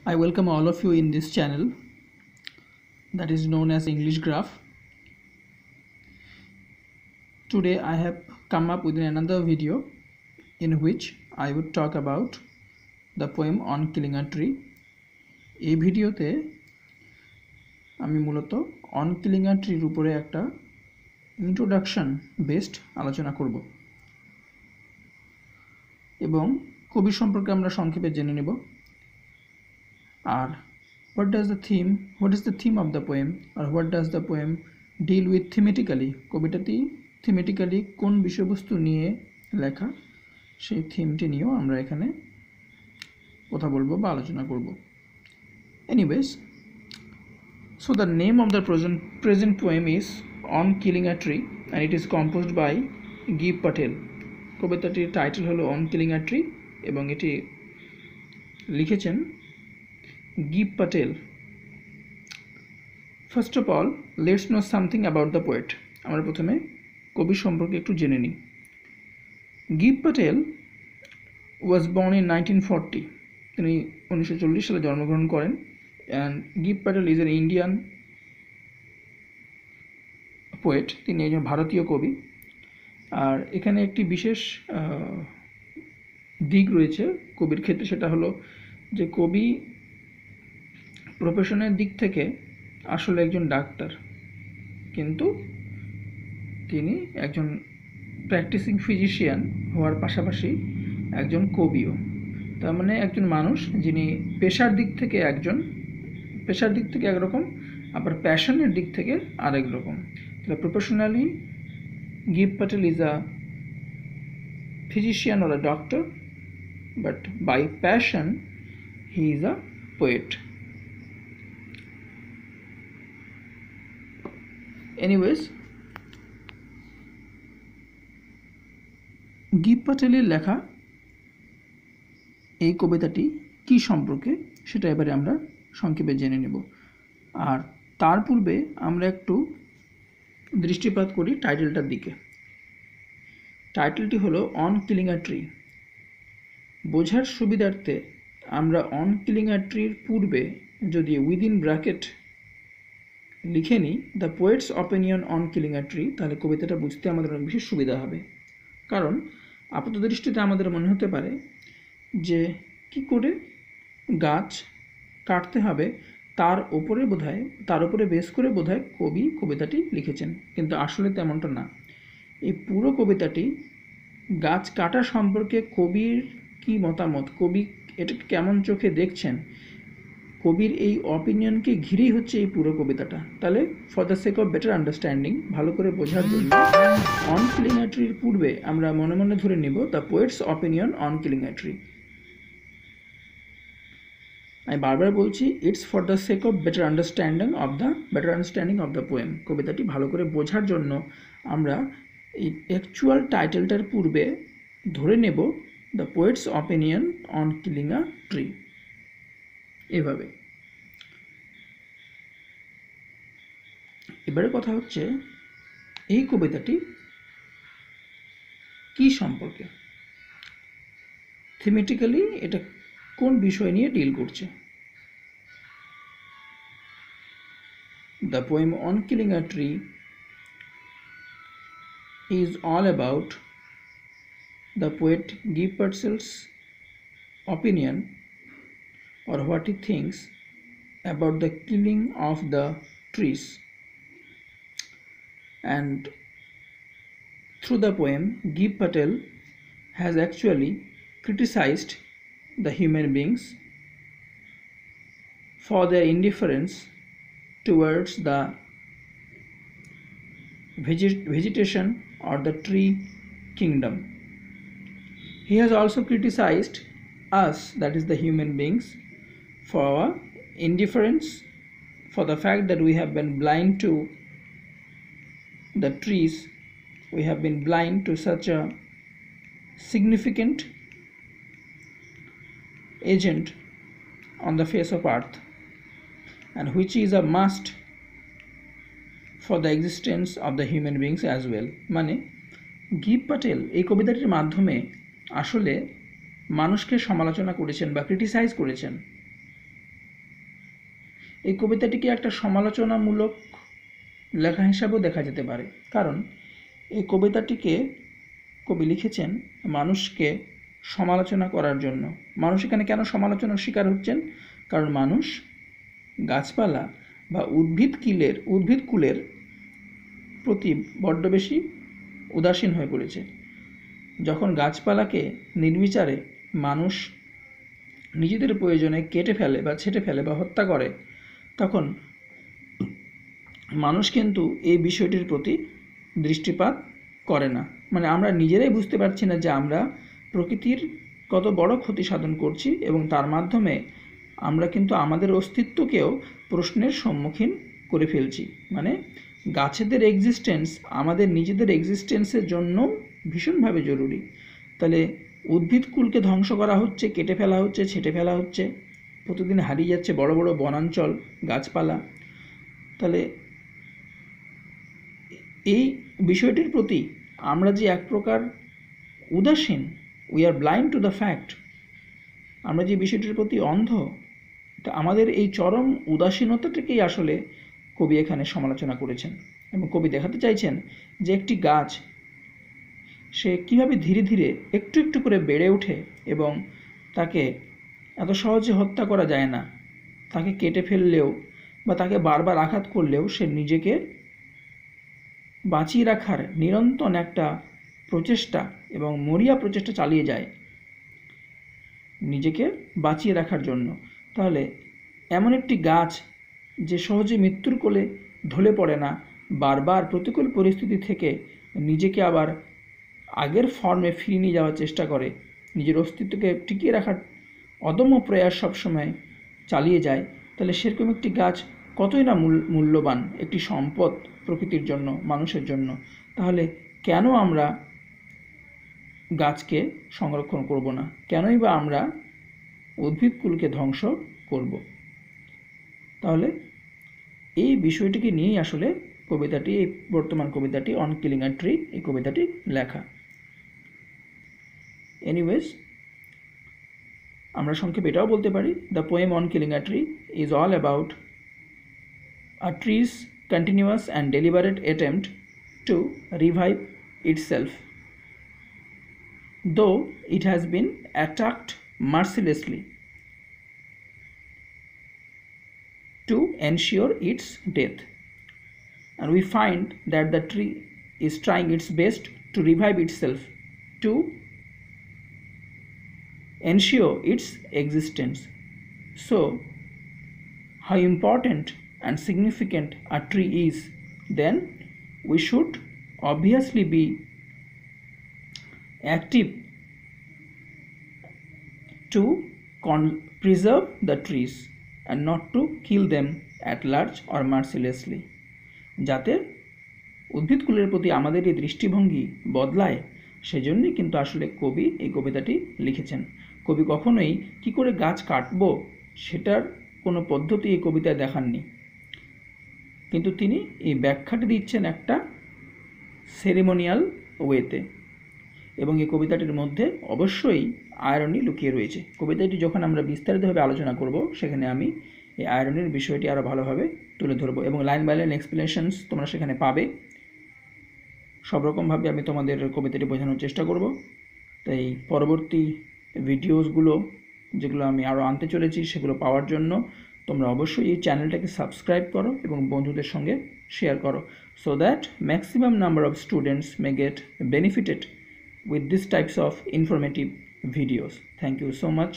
I welcome all of you in this channel that is known as English Graph. Today I have come up with another video in which I would talk about the poem On Killing a Tree. এই ভিডিওতে আমি মূলত on killing আ ট্রির উপরে একটা introduction based আলোচনা করব এবং কবি সম্পর্কে আমরা সংক্ষেপে জেনে নেব। আর what is the theme of the poem, or what does the poem deal with thematically? কবিতাটি থিমেটিক্যালি কোন বিষয়বস্তু নিয়ে লেখা সেই থিমটি নিয়েও আমরা এখানে কথা বলবো বা আলোচনা করব। Anyways, so the name of the present poem is On Killing a Tree and it is composed by Gib Patel. কবিতাটির টাইটেল হলো On Killing a Tree এবং এটি লিখেছেন Gib Patel. First of all, let's know something about the poet. আমরা প্রথমে কবি সম্পর্কে একটু জেনে নিই। Gib Patel was born in 1940. তিনি 1940 সালে জন্মগ্রহণ করেন and Gib Patel is an Indian poet. তিনি একজন ভারতীয় কবি। আর এখানে একটি বিশেষ দিক রয়েছে কবির ক্ষেত্রে, সেটা হলো যে কবি প্রফেশনের দিক থেকে আসলে একজন ডাক্তার, কিন্তু তিনি একজন প্র্যাকটিসিং ফিজিশিয়ান হওয়ার পাশাপাশি একজন কবিও। তার মানে একজন মানুষ যিনি পেশার দিক থেকে একরকম, আবার প্যাশনের দিক থেকে আরেক রকম। তাহলে professionally Gib Patel is a physician or a doctor, but by passion he is a poet. Anyways, give প্যাটেলের লেখা এই কবিতাটি কি সম্পর্কে সেটা এবারে আমরা সংক্ষেপে জেনে নেব। আর তার পূর্বে আমরা একটু দৃষ্টিপাত করি টাইটেলটার দিকে। টাইটেলটি হলো অন কিলিং আ ট্রি। বোঝার সুবিধার্থে আমরা অন কিলিং আ ট্রির পূর্বে যদি উইদিন ব্র্যাকেট লিখে নিই the poet's opinion on killing a tree, তাহলে কবিতাটা বুঝতে আমাদের অনেক বেশি সুবিধা হবে। কারণ আপাত দৃষ্টিতে আমাদের মনে হতে পারে যে কি করে গাছ কাটতে হবে তার উপরে বেস করে বোধহয় কবি কবিতাটি লিখেছেন, কিন্তু আসলে তেমনটা না। এই পুরো কবিতাটি গাছ কাটা সম্পর্কে কবির কি মতামত, কবি এটাকে কেমন চোখে দেখছেন, কবির এই অপিনিয়নকে ঘিরেই হচ্ছে এই পুরো কবিতাটা। তাহলে for the sake of better understanding, ভালো করে বোঝার জন্য অন কিলিং আ ট্রির পূর্বে আমরা মনে মনে ধরে নিব the poet's opinion on killing a tree. আমি বারবার বলছি, it's for the sake of better understanding of the poem. কবিতাটি ভালো করে বোঝার জন্য আমরা এই অ্যাকচুয়াল টাইটেলটার পূর্বে ধরে নেব the poet's opinion on killing a tree. এভাবে এবারে কথা হচ্ছে এই কবিতাটি কি সম্পর্কে, থিমেটিক্যালি এটা কোন বিষয় নিয়ে ডিল করছে। The poem On Killing a Tree is all about the poet Gib Patel's opinion, or what he thinks about the killing of the trees. And through the poem, Gib Patel has actually criticized the human beings for their indifference towards the vegetation or the tree kingdom. He has also criticized us, that is the human beings, for our indifference, for the fact that we have been blind to the trees, we have been blind to such a significant agent on the face of earth, and which is a must for the existence of the human beings as well. মানে give Patel এই কবিতাটির মাধ্যমে আসলে মানুষকে সমালোচনা করেছেন বা criticise করেছেন এই কবিতাটিকে একটা সমালোচনামূলক লেখা হিসাবেও দেখা যেতে পারে, কারণ এই কবিতাটিকে কবি লিখেছেন মানুষকে সমালোচনা করার জন্য। মানুষ এখানে কেন সমালোচনার শিকার হচ্ছেন? কারণ মানুষ গাছপালা বা উদ্ভিদকুলের প্রতি বড্ড বেশি উদাসীন হয়ে পড়েছে। যখন গাছপালাকে নির্বিচারে মানুষ নিজেদের প্রয়োজনে কেটে ফেলে বা ছেঁটে ফেলে বা হত্যা করে, তখন মানুষ কিন্তু এই বিষয়টির প্রতি দৃষ্টিপাত করে না। মানে আমরা নিজেরাই বুঝতে পারছি না যে আমরা প্রকৃতির কত বড় ক্ষতি সাধন করছি, এবং তার মাধ্যমে আমরা কিন্তু আমাদের অস্তিত্বকেও প্রশ্নের সম্মুখীন করে ফেলছি। মানে গাছেদের এক্সিস্টেন্স আমাদের নিজেদের এক্সিস্টেন্সের জন্য ভীষণভাবে জরুরি। তাহলে উদ্ভিদকুলকে ধ্বংস করা হচ্ছে, কেটে ফেলা হচ্ছে, ছেঁটে ফেলা হচ্ছে, প্রতিদিন হারিয়ে যাচ্ছে বড় বড় বনাঞ্চল, গাছপালা। তাহলে এই বিষয়টির প্রতি আমরা যে এক প্রকার উদাসীন, we are blind to the fact, আমরা যে বিষয়টির প্রতি অন্ধ, তা আমাদের এই চরম উদাসীনতাটাকেই আসলে কবি এখানে সমালোচনা করেছেন। এবং কবি দেখাতে চাইছেন যে একটি গাছ সে কীভাবে ধীরে ধীরে একটু একটু করে বেড়ে ওঠে, এবং তাকে এত সহজে হত্যা করা যায় না। তাকে কেটে ফেললেও বা তাকে বারবার আঘাত করলেও সে নিজেকে বাঁচিয়ে রাখার নিরন্তর একটা প্রচেষ্টা এবং মরিয়া প্রচেষ্টা চালিয়ে যায় নিজেকে বাঁচিয়ে রাখার জন্য। তাহলে এমন একটি গাছ যে সহজে মৃত্যুর কোলে ঢলে পড়ে না, বারবার প্রতিকূল পরিস্থিতি থেকে নিজেকে আবার আগের ফর্মে ফিরিয়ে নিয়ে যাওয়ার চেষ্টা করে, নিজের অস্তিত্বকে টিকিয়ে রাখার অদম্য প্রয়াস সবসময় চালিয়ে যায়, তাহলে সেরকম একটি গাছ কতই না মূল্যবান একটি সম্পদ প্রকৃতির জন্য, মানুষের জন্য। তাহলে কেন আমরা গাছকে সংরক্ষণ করব না? কেনই বা আমরা উদ্ভিদকুলকে ধ্বংস করব? তাহলে এই বিষয়টিকে নিয়েই আসলে কবিতাটি, এই বর্তমান কবিতাটি অন কিলিং আ ট্রি, এই কবিতাটি লেখা। এনিওয়েজ, আমরা সংক্ষেপে এটাও বলতে পারি, the poem on killing a tree is all about a trees continuous and deliberate attempt to revive itself, though it has been attacked mercilessly, to ensure its death. And we find that the tree is trying its best to revive itself, to ensure its existence. So, how important and significant a tree is, then we should obviously be active to preserve the trees and not to kill them at large or mercilessly. যাতে উদ্ভিদকুলের প্রতি আমাদের এই দৃষ্টিভঙ্গি বদলায়, সেজন্যই কিন্তু আসলে কবি এই কবিতাটি লিখেছেন। কবি কখনোই কি করে গাছ কাটবো সেটার কোনো পদ্ধতি এই কবিতায় দেখাননি, কিন্তু তিনি এই ব্যাখ্যাটি দিচ্ছেন একটা সেরিমোনিয়াল ওয়েতে। এবং এই কবিতাটির মধ্যে অবশ্যই আয়রনি লুকিয়ে রয়েছে। কবিতাটি যখন আমরা বিস্তারিতভাবে আলোচনা করব, সেখানে আমি এই আয়রনির বিষয়টি আরও ভালোভাবে তুলে ধরব, এবং লাইন বাই লাইন এক্সপ্লেনেশনস তোমরা সেখানে পাবে। সব রকমভাবে আমি তোমাদের কবিতাটি বোঝানোর চেষ্টা করব। তাই পরবর্তী ভিডিওসগুলো যেগুলো আমি আরও আনতে চলেছি, সেগুলো পাওয়ার জন্য তোমরা অবশ্যই এই চ্যানেলটাকে সাবস্ক্রাইব করো এবং বন্ধুদের সঙ্গে শেয়ার করো, so that maximum number of students may get benefited with these types of informative videos. Thank you so much.